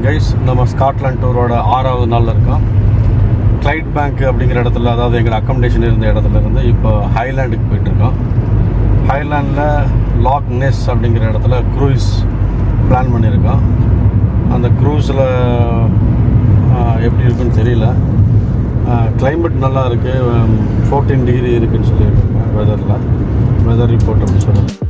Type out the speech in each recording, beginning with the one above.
Guys, நம்ம Scotland டூரோட 6வது நாளில் இருக்கோம். கிளைட் பேங்க் அப்படிங்கிற இடத்துல, அதாவது எங்கள் அக்கமடேஷன் இருந்த இடத்துல இருந்து இப்போ ஹைலாண்டுக்கு போயிட்டுருக்கோம். ஹைலாண்டில் லாக் நெஸ் அப்படிங்கிற இடத்துல க்ரூஸ் பிளான் பண்ணியிருக்கோம். அந்த க்ரூஸில் எப்படி இருக்குன்னு தெரியல. கிளைமேட் நல்லா இருக்குது, 14 டிகிரி இருக்குதுன்னு சொல்லியிருக்காங்க வெதர் ரிப்போர்ட் அப்படின்னு சொல்லுவாங்க.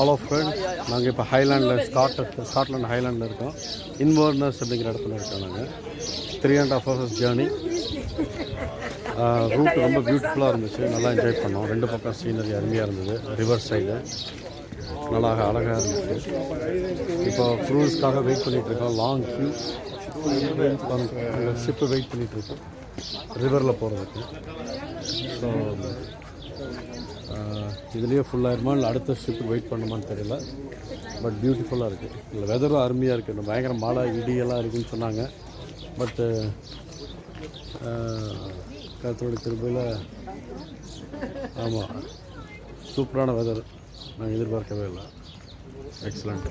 ஹலோ ஃப்ரெண்ட், நாங்கள் இப்போ ஹைலாண்டில் ஸ்காட்லாண்ட் ஹைலாண்டில் இருக்கோம். இன்வர்னர்ஸ் அப்படிங்கிற இடத்துல இருக்கோம். நாங்கள் 3.5 hours ஜேர்னி. ரூட் ரொம்ப பியூட்டிஃபுல்லாக இருந்துச்சு, நல்லா என்ஜாய் பண்ணோம். 2 பக்கம் சீனரி அருமையாக இருந்தது. ரிவர் சைடு நல்லா அழகாக இருந்துச்சு. இப்போ க்ரூஸ்க்காக வெயிட் பண்ணிகிட்ருக்கோம். லாங் கியூ, ஷிப்பு வெயிட் பண்ணிகிட்ருக்கோம் ரிவரில் போகிறதுக்கு. ஸோ இதுலேயே ஃபுல்லாகிருமா இல்லை அடுத்த ஷிப்புக்கு வெயிட் பண்ணுமான்னு தெரியல. பட் பியூட்டிஃபுல்லாக இருக்குது. இல்லை வெதரும் அருமையாக இருக்குது. பயங்கர மழை இடியெல்லாம் இருக்குதுன்னு சொன்னாங்க. பட்டு கருத்தோட திரும்பியில் ஆமாம், சூப்பரான வெதர். நாங்கள் எதிர்பார்க்கவே இல்லை. எக்ஸலண்ட்.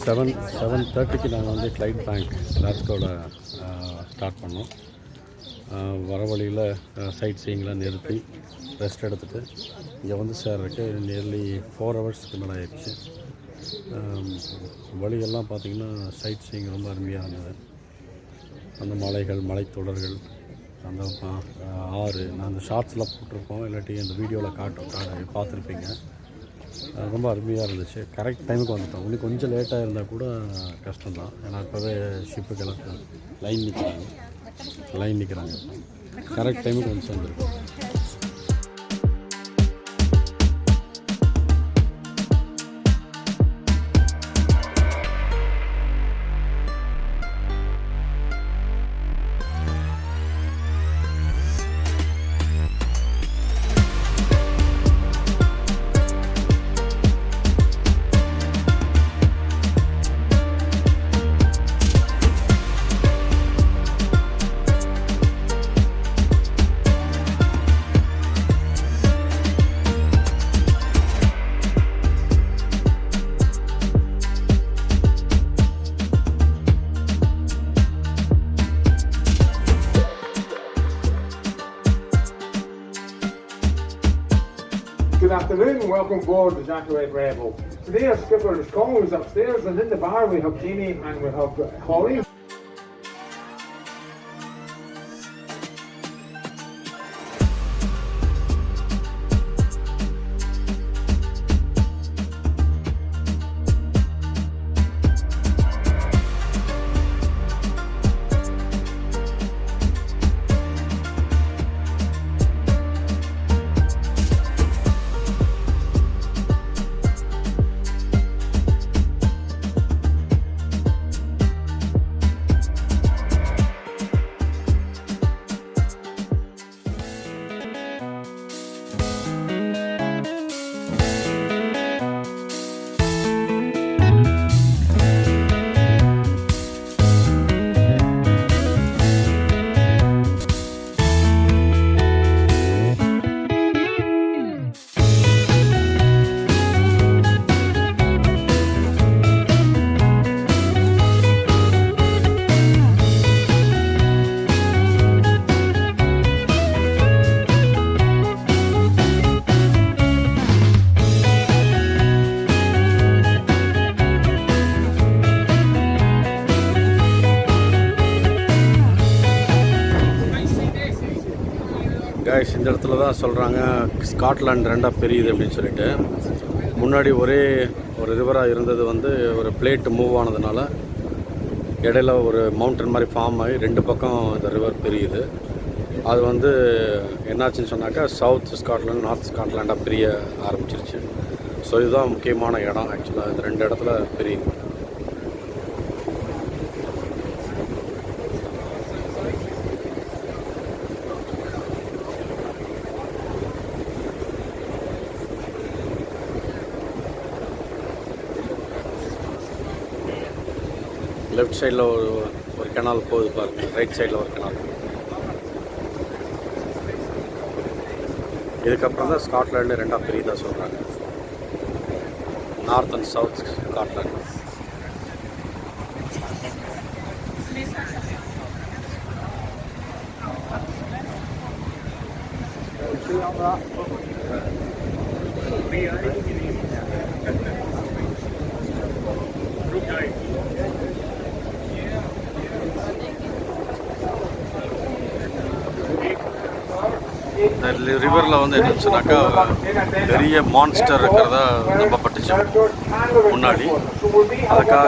செவன் 7:30 நாங்கள் வந்து கிளைட் பேங்க் கிளாஸ்கோட ஸ்டார்ட் பண்ணோம். வர வழியில் சைட் சீயிங்லாம் நிறுத்தி ரெஸ்ட் எடுத்துகிட்டு இங்கே வந்து சேர்றதுக்கு நியர்லி 4 ஹவர்ஸ்க்கு மேலே ஆயிடுச்சு. வழியெல்லாம் பார்த்திங்கன்னா சைட் சீயிங் ரொம்ப அருமையாக இருந்தது. அந்த மலைகள், மலைத்தொடர்கள், அந்த ஆறு, நான் அந்த ஷார்ட்ஸ்லாம் போட்டிருப்போம், இல்லாட்டி அந்த வீடியோவில் பார்த்துருப்பீங்க. ரொம்ப அருமையாக இருந்துச்சு. கரெக்ட் டைமுக்கு வந்துட்டோம். இன்னும் கொஞ்சம் லேட்டாக இருந்தால் கூட கஷ்டம்தான். ஏன்னா இப்போவே ஷிப்புக்கெல்லாம் லைன் நிற்கிறாங்க. கரெக்ட் டைமுக்கு வந்து சேர்ந்துருக்கோம். Good afternoon and welcome aboard the Jackarette Rebel. Today our skipper is Colin, who's upstairs, and in the bar we have Jamie and we have Holly. Guys, இந்த இடத்துல தான் சொல்கிறாங்க ஸ்காட்லாண்ட் ரெண்டாக பெரியுது அப்படின்னு சொல்லிட்டு. முன்னாடி ஒரே ஒரு ரிவராக இருந்தது வந்து ஒரு பிளேட்டு மூவ் ஆனதுனால இடையில ஒரு மவுண்டன் மாதிரி ஃபார்ம் ஆகி 2 பக்கம் இந்த ரிவர் பிரியுது. அது வந்து என்னாச்சுன்னு சொன்னாக்கா சவுத் ஸ்காட்லாண்ட் நார்த் ஸ்காட்லாண்டாக பிரிய ஆரம்பிச்சிருச்சு. ஸோ இதுதான் முக்கியமான இடம். ஆக்சுவலாக இந்த 2 இடத்துல பிரியுது. லெஃப்ட் சைடில் ஒரு கெனால் போகுது பாருங்கள், ரைட் சைடில் ஒரு கெனால். இதுக்கப்புறம் தான் ஸ்காட்லாண்டு 2ஆக பிரியுதா சொல்கிறாங்க, நார்த் அண்ட் சவுத் ஸ்காட்லாண்டு. இந்த ரிவரில் வந்து என்னச்சுனாக்கா பெரிய மான்ஸ்டர் இருக்கிறதா நம்பப்பட்டுச்சு முன்னாடி. அதுக்காக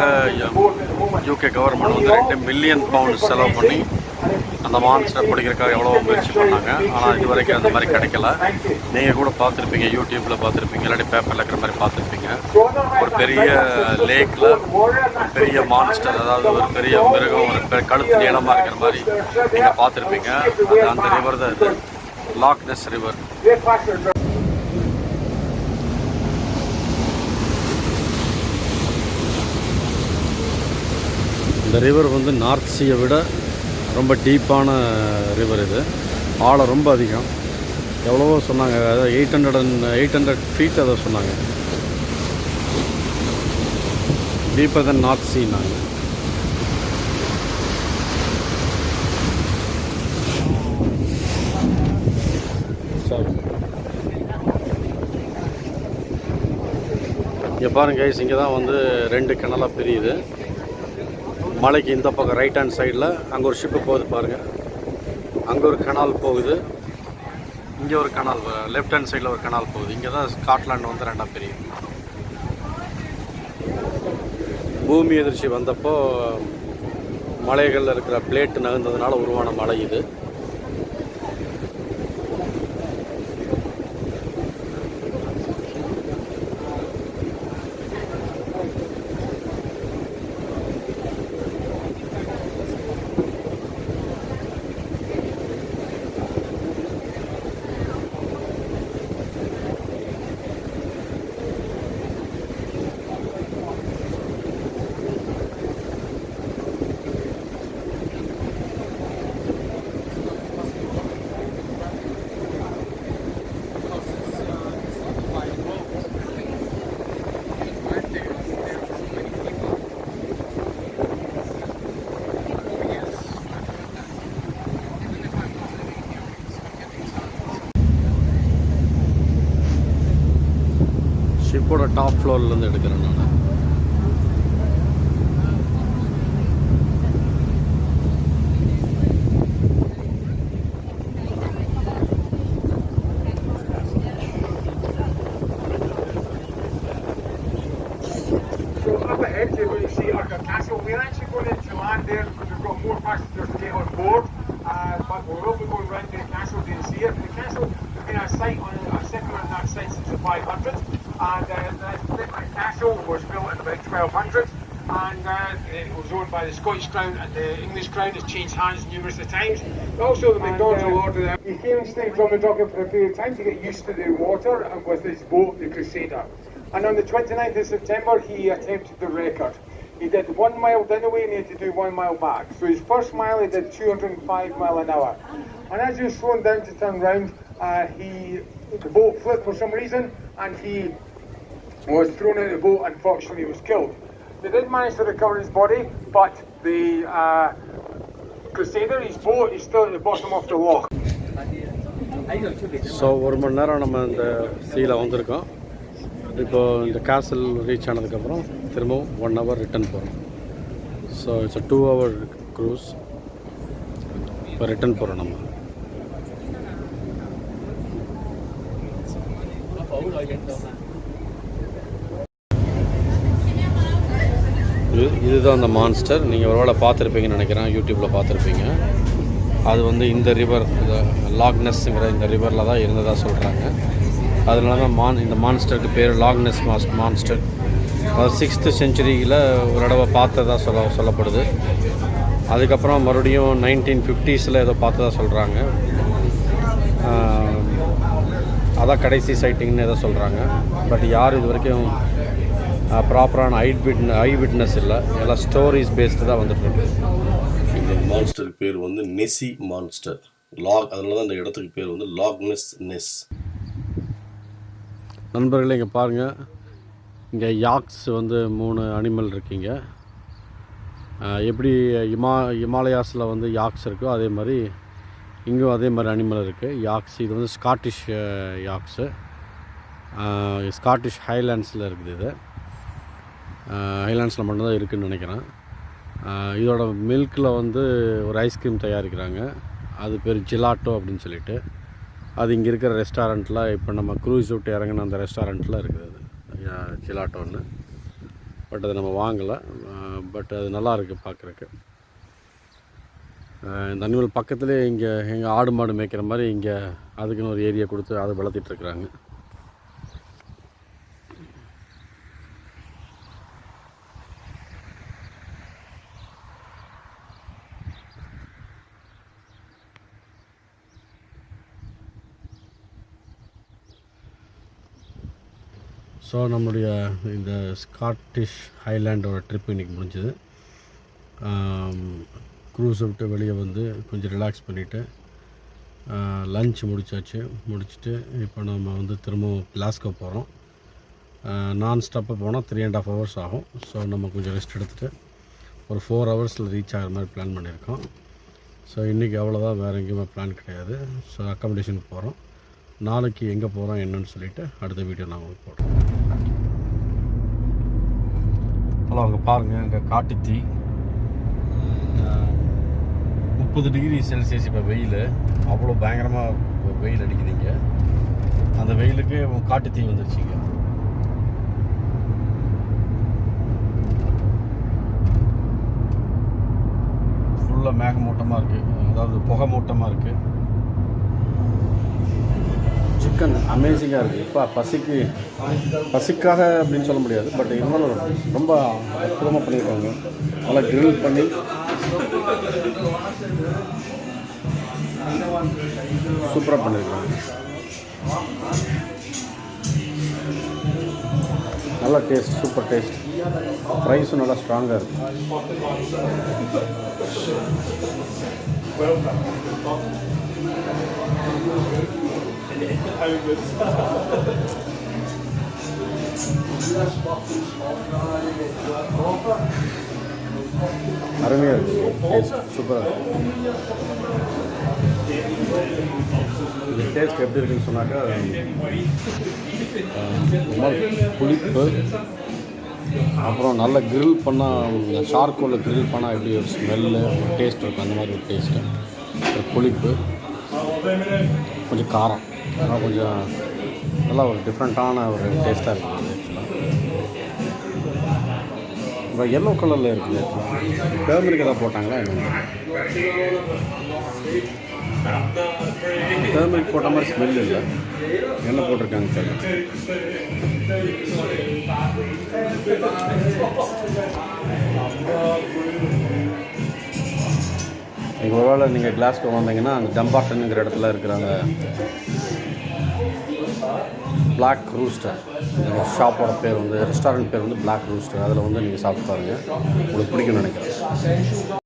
யூகே கவர்மெண்ட் வந்து £2 மில்லியன் செலவு பண்ணி அந்த மான்ஸ்டர் பிடிக்கிறதுக்காக எவ்வளோ முயற்சி பண்ணாங்க. ஆனால் இது வரைக்கும் அந்த மாதிரி கிடைக்கல. நீங்கள் கூட பார்த்துருப்பீங்க, யூடியூப்பில் பார்த்துருப்பீங்க, இல்லாட்டி பேப்பரில் இருக்கிற மாதிரி பார்த்துருப்பீங்க. ஒரு பெரிய லேக்கில் பெரிய மான்ஸ்டர், அதாவது ஒரு பெரிய மிருகம், ஒரு கழுத்து நீளமாக இருக்கிற மாதிரி நீங்கள் பார்த்துருப்பீங்க. அது அந்த ரிவர் தான் இது, லாக் நெஸ் ரிவர். இந்த ரிவர் வந்து நார்த் சீயை விட ரொம்ப டீப்பான ரிவர். இது ஆழம் ரொம்ப அதிகம். எவ்வளவோ சொன்னாங்க, அதாவது 800 ஃபீட் அதை சொன்னாங்க, டீப்பர் தென் நார்த் சீனாங்க. இங்கே பாருங்க கைஸ், இங்கே தான் வந்து 2 கிணலாக பிரியுது. மலைக்கு இந்த பக்கம் ரைட் ஹேண்ட் சைடில் அங்கே ஒரு ஷிப்பு போகுது பாருங்கள், அங்கே ஒரு கனால் போகுது. இங்கே ஒரு கனால், லெஃப்ட் ஹேண்ட் சைடில் ஒரு கனால் போகுது. இங்கே தான் ஸ்காட்லாண்டு வந்து 2ஆக பிரியுது. பூமி எதிர்ச்சி வந்தப்போ மலைகளில் இருக்கிற பிளேட்டு நகர்ந்ததுனால உருவான மலை இது. ஷிப்போட டாப் ஃப்ளோர்லேருந்து எடுக்கிறேன் நான். So up ahead there where you see Arthur Castle, we're actually going into land there because we've got more passengers to get on board, but we will be going round the castle to see it. The castle has been a site on a second on that site since the 500s, and the castle was built in about 1200s, and it was owned by the Scottish Crown, and the English Crown has changed hands numerous times. Also the MacDonald order that he came and stayed from the Drugget for a period of time to get used to the water, and with his boat, the Crusader. And on the 29th of September, he attempted the record. He did 1 mile down the way and he had to do 1 mile back. So his first mile he did 205 miles an hour. And as he was slowing down to turn round, the boat flipped for some reason and he was thrown out of the boat and unfortunately was killed. They did manage to recover his body, but the Crusader, his boat, is still at the bottom of the loch. So 1 மணி நேரம் நம்ம இந்த சீல வந்திருக்கோம். இப்போது இந்த கேசல் reach ஆனதுக்கப்புறம் திரும்பவும் 1 hour return போகிறோம். So it's 2 hour cruise. இப்போ ரிட்டன் போகிறோம் நம்ம. இதுதான் அந்த மான்ஸ்டர். நீங்கள் ஒருவேளை பார்த்துருப்பீங்கன்னு நினைக்கிறேன், யூடியூப்பில் பார்த்துருப்பீங்க. அது வந்து இந்த ரிவர், லாக்னஸ்ங்கிற இந்த ரிவரில் தான் இருந்ததாக சொல்கிறாங்க. அதனால தான் இந்த மான்ஸ்டருக்கு பேர் லாக்னஸ் மான்ஸ்டர். அது 6th centuryயில் ஒரு தடவை பார்த்ததாக சொல்லப்படுது. அதுக்கப்புறம் மறுபடியும் 1950s ஏதோ பார்த்ததாக சொல்கிறாங்க. அதான் கடைசி சைட்டிங்னு ஏதோ சொல்கிறாங்க. பட் யார் இது வரைக்கும் ப்ராப்பரான ஐ விட்னஸ் இல்லை, எல்லாம் ஸ்டோரிஸ் பேஸ்டு தான் வந்துட்டுருக்கு. இந்த மான்ஸ்டருக்கு பேர் வந்து நெசி மான்ஸ்டர். அதனால தான் இந்த இடத்துக்கு பேர் வந்து லாக்னஸ். நண்பர்களே, இங்கே பாருங்கள், இங்கே யாக்ஸ் வந்து 3 அனிமல் இருக்குங்க. எப்படி ஹிமாலயாஸில் வந்து யாக்ஸ் இருக்கோ அதே மாதிரி இங்கும் அதே மாதிரி அனிமல் இருக்குது, யாக்ஸ். இது வந்து ஸ்காட்டிஷ் யாக்ஸு, ஸ்காட்டிஷ் ஹைலாண்ட்ஸில் இருக்குது. இது ஹைலாண்ட்ஸில் மட்டும்தான் இருக்குதுன்னு நினைக்கிறேன். இதோட மில்கில் வந்து ஒரு ஐஸ்கிரீம் தயாரிக்கிறாங்க, அது பேர் ஜிலாட்டோ அப்படின்னு சொல்லிட்டு. அது இங்கே இருக்கிற ரெஸ்டாரண்ட்டில், இப்போ நம்ம க்ரூஸ் விட்டு இறங்கின அந்த ரெஸ்டாரண்ட்டில் இருக்குது அது ஜிலாட்டோன்னு. பட் அதை நம்ம வாங்கலை. பட் அது நல்லா இருக்குது பார்க்குறக்கு. இந்த அனிமல் பக்கத்துலேயே இங்கே எங்கள் ஆடு மாடு மேய்க்கிற மாதிரி இங்கே அதுக்குன்னு ஒரு ஏரியா கொடுத்து அதை வளர்த்திட்ருக்குறாங்க. ஸோ நம்மளுடைய இந்த ஸ்காட்டிஷ் ஹைலாண்டோட ட்ரிப் இன்றைக்கி முடிஞ்சுது. க்ரூஸை விட்டு வெளியே வந்து கொஞ்சம் ரிலாக்ஸ் பண்ணிவிட்டு லன்ச் முடிச்சுட்டு இப்போ நம்ம வந்து திரும்பவும் கிளாஸ்கோ போகிறோம். நான் ஸ்டாப்பாக போனால் 3.5 hours ஆகும். ஸோ நம்ம கொஞ்சம் ரெஸ்ட் எடுத்துகிட்டு ஒரு 4 hours ரீச் ஆகிற மாதிரி பிளான் பண்ணியிருக்கோம். ஸோ இன்றைக்கி அவ்வளோதான், வேறு எங்கேயுமே பிளான் கிடையாது. ஸோ அக்காமடேஷனுக்கு போகிறோம். நாளைக்கு எங்கே போகிறோம் என்னன்னு சொல்லிவிட்டு அடுத்த வீடியோ நான் உங்களுக்கு போடுறேன். ஹலோ, அங்கே பாருங்கள், அங்கே காட்டுத்தீ 30 degree Celsius இப்போ வெயில். அவ்வளோ பயங்கரமாக வெயில் அடிக்குதுங்க. அந்த வெயிலுக்கு காட்டுத்தீ வந்துருச்சுங்க. ஃபுல்லாக மேகமூட்டமாக இருக்குது, அதாவது புகை மூட்டமாக இருக்குது. சிக்கன் அமேசிங்காக இருக்குது. இப்போ பசிக்காக அப்படின்னு சொல்ல முடியாது, பட் இருந்தாலும் ரொம்ப அற்புதமாக பண்ணியிருக்காங்க. நல்லா கிரில் பண்ணி சூப்பராக பண்ணியிருக்காங்க. நல்லா டேஸ்ட், சூப்பர் டேஸ்ட். ப்ரைஸும் நல்லா ஸ்ட்ராங்காக இருக்குது. அருமையாக இருக்குது, டேஸ்ட் சூப்பராக இருக்குது. இந்த டேஸ்ட் எப்படி இருக்குன்னு சொன்னாக்கா, புளிப்பு, அப்புறம் நல்லா கிரில் பண்ணால், ஷார்கோலில் கிரில் பண்ணால் எப்படி ஒரு ஸ்மெல்லு, ஒரு டேஸ்ட் இருக்கும், அந்த மாதிரி ஒரு டேஸ்ட்டு. ஒரு புளிப்பு, கொஞ்சம் காரம், அதனால் கொஞ்சம் நல்லா ஒரு டிஃப்ரெண்ட்டான ஒரு டேஸ்ட்டாக இருக்குது. இப்போ எல்லோ கலரில் இருக்குது. டர்மரிக் எதாவது போட்டாங்களா என்ன? டர்மரிக் போட்ட மாதிரி ஸ்மெல் இல்லை, என்ன போட்டிருக்காங்க தெரியல. இப்போ ஒருவேளை நீங்கள் கிளாஸ்கோ வந்தீங்கன்னா அந்த டம்பார்டனுங்கிற இடத்துல இருக்கிற அந்த பிளாக் ரூஸ்டர், இந்த ஷாப்போட பேர் வந்து, ரெஸ்டாரண்ட் பேர் வந்து பிளாக் ரூஸ்டர். அதில் வந்து நீங்கள் சாப்பிட்டு பாருங்கள், உங்களுக்கு பிடிக்கும்னு நினைக்கிறேன்.